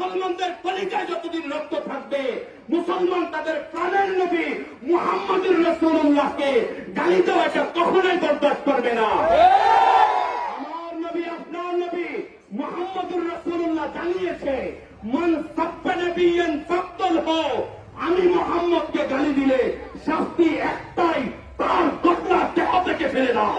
মুসলমানদের কলিজায় যতদিন রক্ত থাকবে মুসলমান তাদের প্রাণের নবী মুহাম্মদুর রাসূলুল্লাহকে গালি দেওয়াটা কখনোই বরদাস্ত করবে না। আমার নবী আপনার নবী মুহাম্মদুর রাসূলুল্লাহ জানিয়েছে, মান সাব্বা নাবিয়ান ফাকতুলহু, আমি মুহাম্মদকে গালি দিলে শাস্তি একটাই, তার গোটা দেহ থেকে ফেলে দাও।